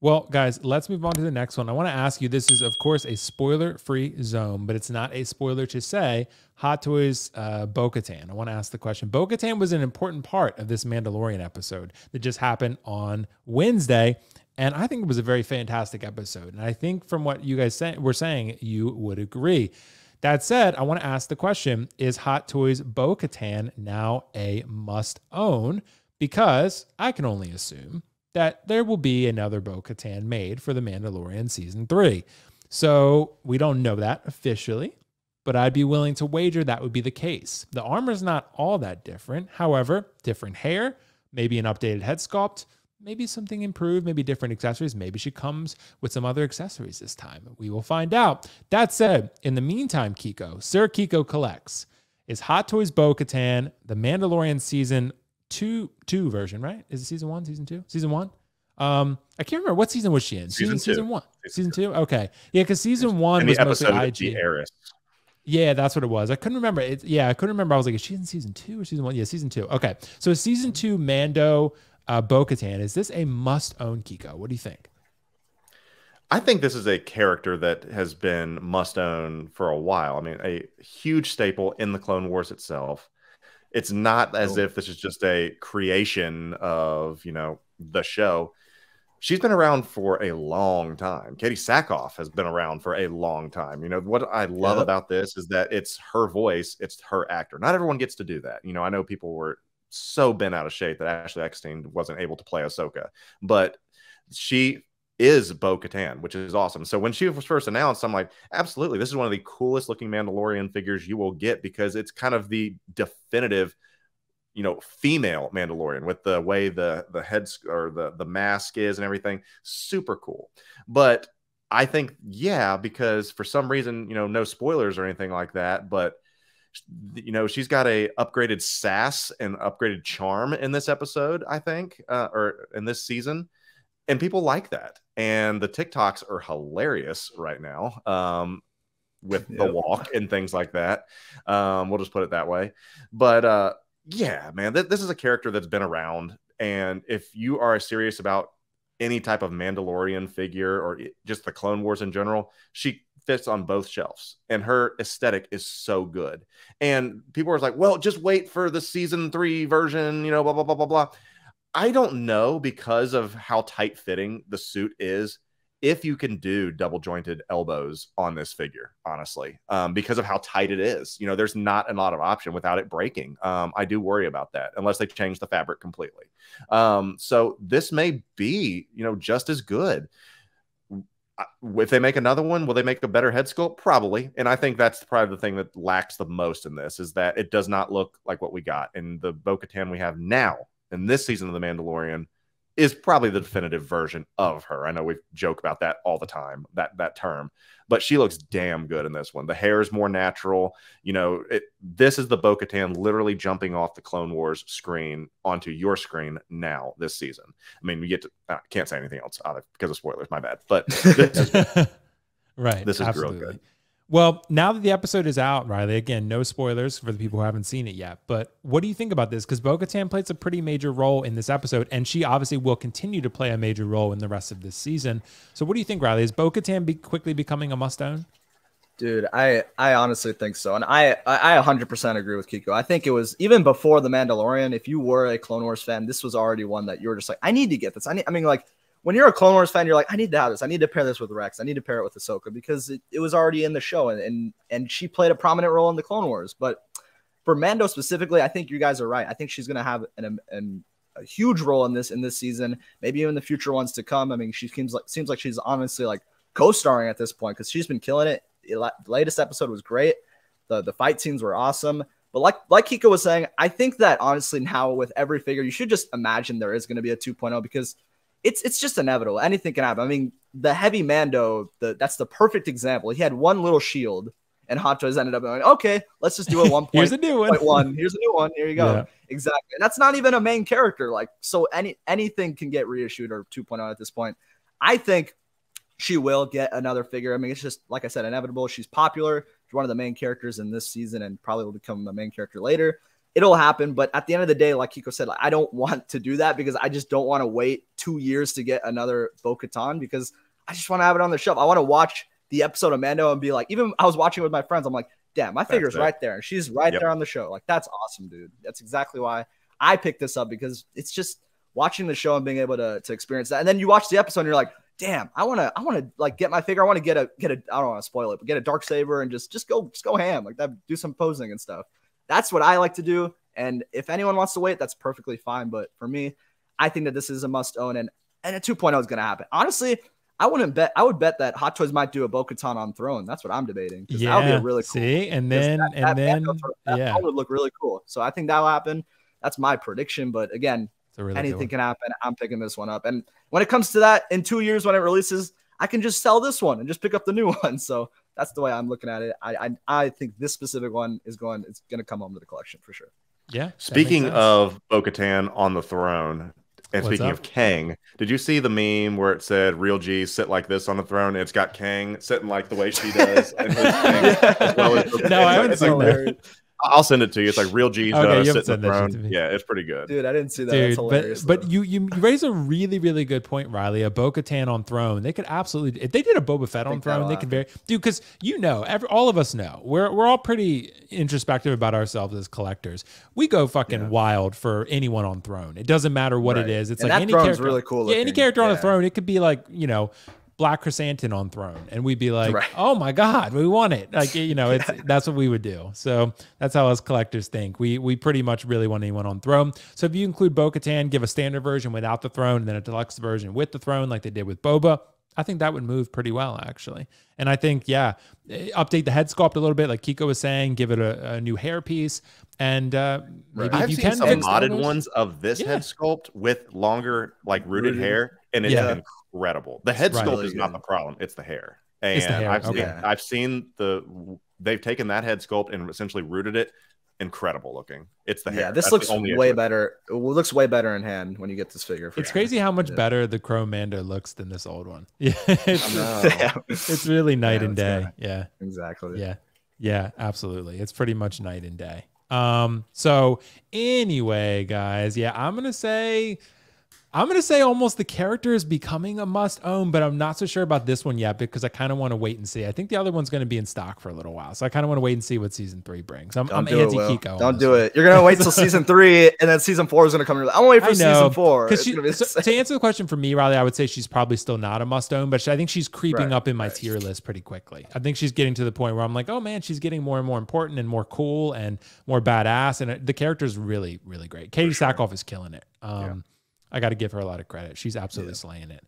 Well, guys, let's move on to the next one. I want to ask you, this is, of course, a spoiler-free zone, but it's not a spoiler to say Hot Toys Bo-Katan. I want to ask the question. Bo-Katan was an important part of this Mandalorian episode that just happened on Wednesday, and I think it was a very fantastic episode. And I think from what you guys were saying, you would agree. That said, I want to ask the question, is Hot Toys Bo-Katan now a must-own? Because I can only assume that there will be another Bo-Katan made for The Mandalorian Season 3. So we don't know that officially, but I'd be willing to wager that would be the case. The armor's not all that different. However, different hair, maybe an updated head sculpt, maybe something improved, maybe different accessories. Maybe she comes with some other accessories this time. We will find out. That said, in the meantime, Kiko, Sir Kiko collects, is Hot Toys Bo-Katan The Mandalorian Season 2 version, right? Is it season 1, season 2? Season 1? I can't remember. What season was she in? Season 1. Season 2? Okay. Yeah, because season 1 was mostly IG. The Heiress. Yeah, that's what it was. I couldn't remember. I couldn't remember. I was like, is she in season 2 or season 1? Yeah, season 2. Okay. So season 2 Mando Bo-Katan, is this a must-own, Kiko? What do you think? I think this is a character that has been must-own for a while. I mean, a huge staple in the Clone Wars itself. It's not as if this is just a creation of, the show. She's been around for a long time. Katie Sackhoff has been around for a long time. What I love about this is that it's her voice, it's her actor. Not everyone gets to do that. I know people were so bent out of shape that Ashley Eckstein wasn't able to play Ahsoka, but she is Bo-Katan, which is awesome. So when she was first announced, I'm like, absolutely, this is one of the coolest looking Mandalorian figures you will get, because it's kind of the definitive, female Mandalorian with the way the heads or the mask is and everything. Super cool. But I think, because for some reason, no spoilers or anything like that, but she's got a upgraded sass and upgraded charm in this episode, I think, or in this season. And people like that. And the TikToks are hilarious right now with the walk and things like that. We'll just put it that way. But man, this is a character that's been around. And if you are serious about any type of Mandalorian figure or just the Clone Wars in general, she fits on both shelves. And her aesthetic is so good. And people are like, well, just wait for the season 3 version, blah, blah, blah, blah, blah. I don't know, because of how tight fitting the suit is, if you can do double jointed elbows on this figure, honestly, because of how tight it is. There's not a lot of option without it breaking. I do worry about that unless they change the fabric completely. So this may be, just as good. If they make another one, will they make a better head sculpt? Probably. And I think that's probably the thing that lacks the most in this, is that it does not look like what we got. And the Bo-Katan we have now in this season of The Mandalorian is probably the definitive version of her. I know we joke about that all the time, that term, but she looks damn good in this one. The hair is more natural. This is the Bo-Katan literally jumping off the Clone Wars screen onto your screen now this season. I mean, we get to, can't say anything else because of spoilers, my bad, but this is right. This is absolutely. real good. Well, now that the episode is out, Riley, again, no spoilers for the people who haven't seen it yet, but what do you think about this? Because Bo-Katan plays a pretty major role in this episode, and she obviously will continue to play a major role in the rest of this season. So what do you think, Riley? Is Bo-Katan quickly becoming a must-own? Dude, I honestly think so. And I 100% agree with Kiko. I think it was even before The Mandalorian, if you were a Clone Wars fan, this was already one that you were just like, I need to get this. I mean, like, when you're a Clone Wars fan, you're like, I need to have this. I need to pair this with Rex. I need to pair it with Ahsoka, because it was already in the show, and she played a prominent role in the Clone Wars. But for Mando specifically, I think you guys are right. I think she's going to have a huge role in this season, maybe even the future ones to come. I mean, she seems like she's honestly like co-starring at this point, because she's been killing it. The latest episode was great. The fight scenes were awesome. But like Kiko was saying, I think that honestly now with every figure, you should just imagine there is going to be a 2.0, because it's just inevitable. Anything can happen. I mean, the heavy Mando, that's the perfect example. He had one little shield, and Hot Toys ended up going, okay, let's just do a 1.1. Here's a new one. Here's a new one. Here you go. Yeah. Exactly. And that's not even a main character. Like, so anything can get reissued or 2.0 at this point. I think she will get another figure. I mean, it's just, like I said, inevitable. She's popular. She's one of the main characters in this season and probably will become a main character later. it'll happen. But at the end of the day, like Kiko said, like, I don't want to do that because I just don't want to wait 2 years to get another Bo-Katan because I just want to have it on the shelf. I want to watch the episode of Mando and be like, even I was watching it with my friends. I'm like, damn, my figure's right there. And she's right there on the show. Like, that's awesome, dude. That's exactly why I picked this up, because it's just watching the show and being able to experience that. And then you watch the episode and you're like, damn, I want to like get my figure. I want to get a, I don't want to spoil it, but get a Darksaber and just go ham like that, do some posing and stuff. That's what I like to do. And if anyone wants to wait, that's perfectly fine. But for me, I think that this is a must own, and a 2.0 is going to happen. Honestly, I would bet that Hot Toys might do a Bo-Katan on Throne. That's what I'm debating. Yeah, that would be really cool. See, and then that would look really cool. So I think that'll happen. That's my prediction. But again, really anything can happen. I'm picking this one up. And when it comes to that, in 2 years when it releases, I can just sell this one and just pick up the new one. So that's the way I'm looking at it. I think this specific one it's going to come home to the collection for sure. Yeah. Speaking of Bo-Katan on the throne, and speaking of Kang, did you see the meme where it said "Real G sit like this on the throne"? It's got Kang sitting like the way she does. And No, I haven't seen that. I'll send it to you. It's like Real G's sit in the throne. Yeah, it's pretty good. Dude, I didn't see that. Dude, that's hilarious. But you raise a really, really good point, Riley. A Bo-Katan on throne. They could absolutely, if they did a Boba Fett on throne, they could dude, because all of us know we're all pretty introspective about ourselves as collectors. We go fucking wild for anyone on throne. It doesn't matter what it is. It's like any character really cool. Yeah, any character on a throne. It could be like, Black Chrysanthemum on throne, and we'd be like, oh my God, we want it. Like, that's what we would do. So that's how us collectors think. We pretty much really want anyone on throne. So if you include Bo-Katan, give a standard version without the throne, and then a deluxe version with the throne, like they did with Boba, I think that would move pretty well, actually. And I think, update the head sculpt a little bit, like Kiko was saying, give it a new hair piece. And maybe I've seen some modded ones of this head sculpt with longer, like rooted hair, and it's incredible. The head sculpt is not the problem; it's the hair. And it's the hair. I've seen they've taken that head sculpt and essentially rooted it. Incredible looking. It's the hair. Yeah, this looks way better. It looks way better in hand when you get this figure. It's crazy how much better the Chrome Mando looks than this old one. Yeah, it's really night and day. Yeah, exactly. Yeah, absolutely. It's pretty much night and day. So anyway, guys, I'm gonna say almost the character is becoming a must own, but I'm not so sure about this one yet because I kind of want to wait and see. I think the other one's going to be in stock for a little while, so I kind of want to wait and see what season 3 brings. I'm anti-Kiko. Don't do it. You're going to wait till season 3, and then season 4 is going to come. I'm going to wait for season 4. To answer the question for me, Riley, I would say she's probably still not a must own, but I think she's creeping up in my tier list pretty quickly. I think she's getting to the point where I'm like, oh man, she's getting more and more important and more cool and more badass, and the character's really, really great. Katie Sackhoff is killing it. I got to give her a lot of credit. She's absolutely slaying it.